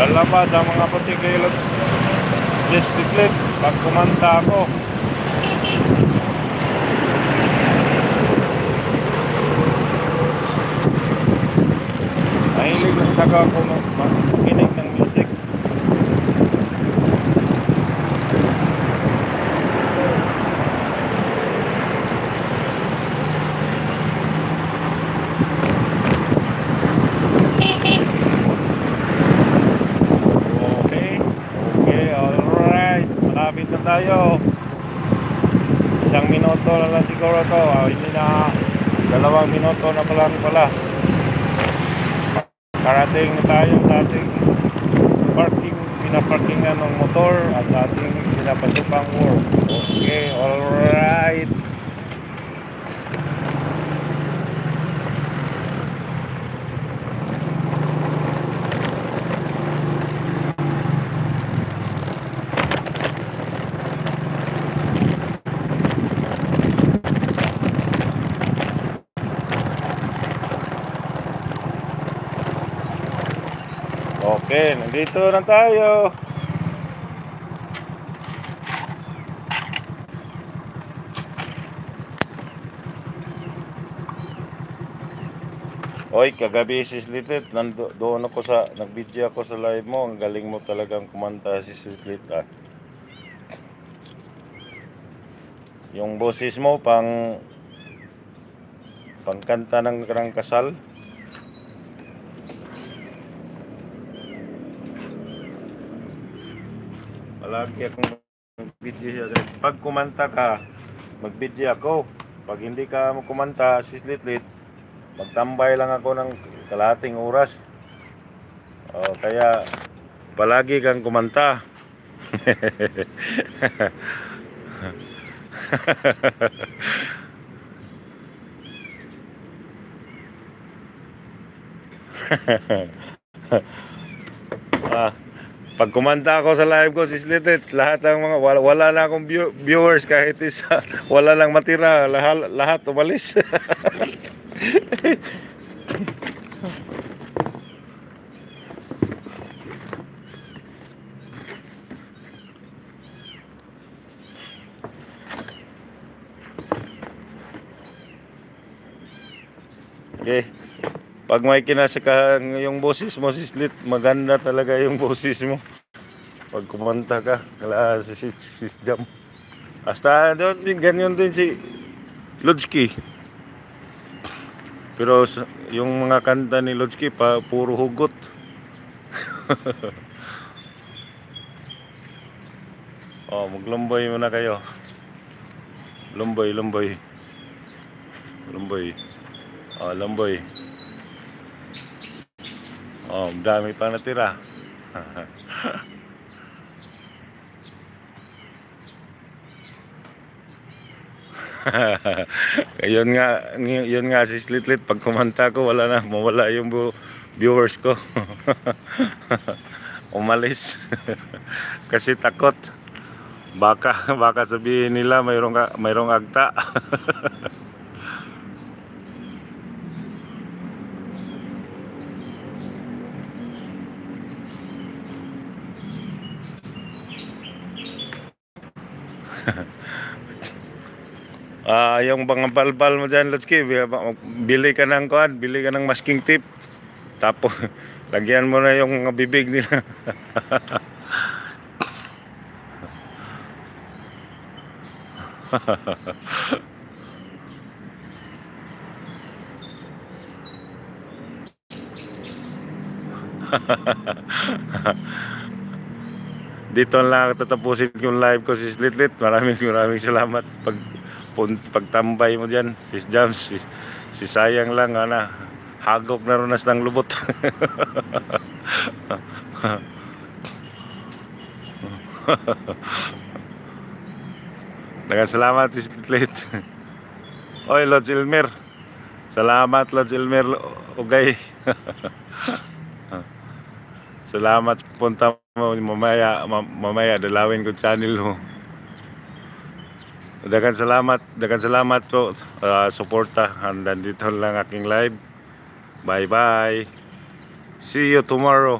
lalabas ang mga putikilot discipline pag kumanta ako. Mahilig lang taga ako makinig ng music. Malapit na tayo. 1 minuto na lang siguro to. Hindi na 2 minuto na pala. Karating na tayo sa ating pinaparkingan ng motor at ating pinapasupang work. Okay, alright. Okay, nandito na tayo. Oy, kagabi si Slitit, doon ako nag-video ako sa live mo. Ang galing mo talagang kumanta si Slitit, ah. Yung boses mo pangkanta ng kasal. Palagi akong mag-video. Pag kumanta ka, mag-video ako. Pag hindi ka kumanta, si Slitlit, magtambay lang ako ng kalahating oras. Kaya palagi kang kumanta. Pag kumanta ako sa live ko, si Slitit, lahat ng mga wala na akong viewers kahit isa, wala lang matira, lahat umalis. Okay. Pag may kinasakahan yung boses mo, si Slit, maganda talaga yung boses mo. Pag kumanta ka, kala si Jam. Hasta doon, ganyan din si Lodzki. Pero yung mga kanta ni Lodzki, puro hugot. Maglumbay muna kayo. Lumboy. Lumboy. Dami pa natira. yun nga si Slitlit, pag kumanta ko mawala yung viewers ko. Umalis. Kasi takot. Baka sabihin nila mayroong agta. Yung mga balbal mo dyan, Lodzki, bili ka ng masking tip, tapos lagyan mo na yung bibig nila. Dito lang tatapusin yung live ko, si Slitlit. Maraming salamat pagtambay mo dyan, si Jam, si sayang lang, hagok na runas ng lubot. Daghang salamat si Slitlit. Oy, Lodge Elmer, salamat Lodge Elmer Ugay. Salamat, punta mo mamaya dalawin ko channel mo. Daghang salamat po, suporta. Hanggang dito lang aking live. Bye bye, see you tomorrow.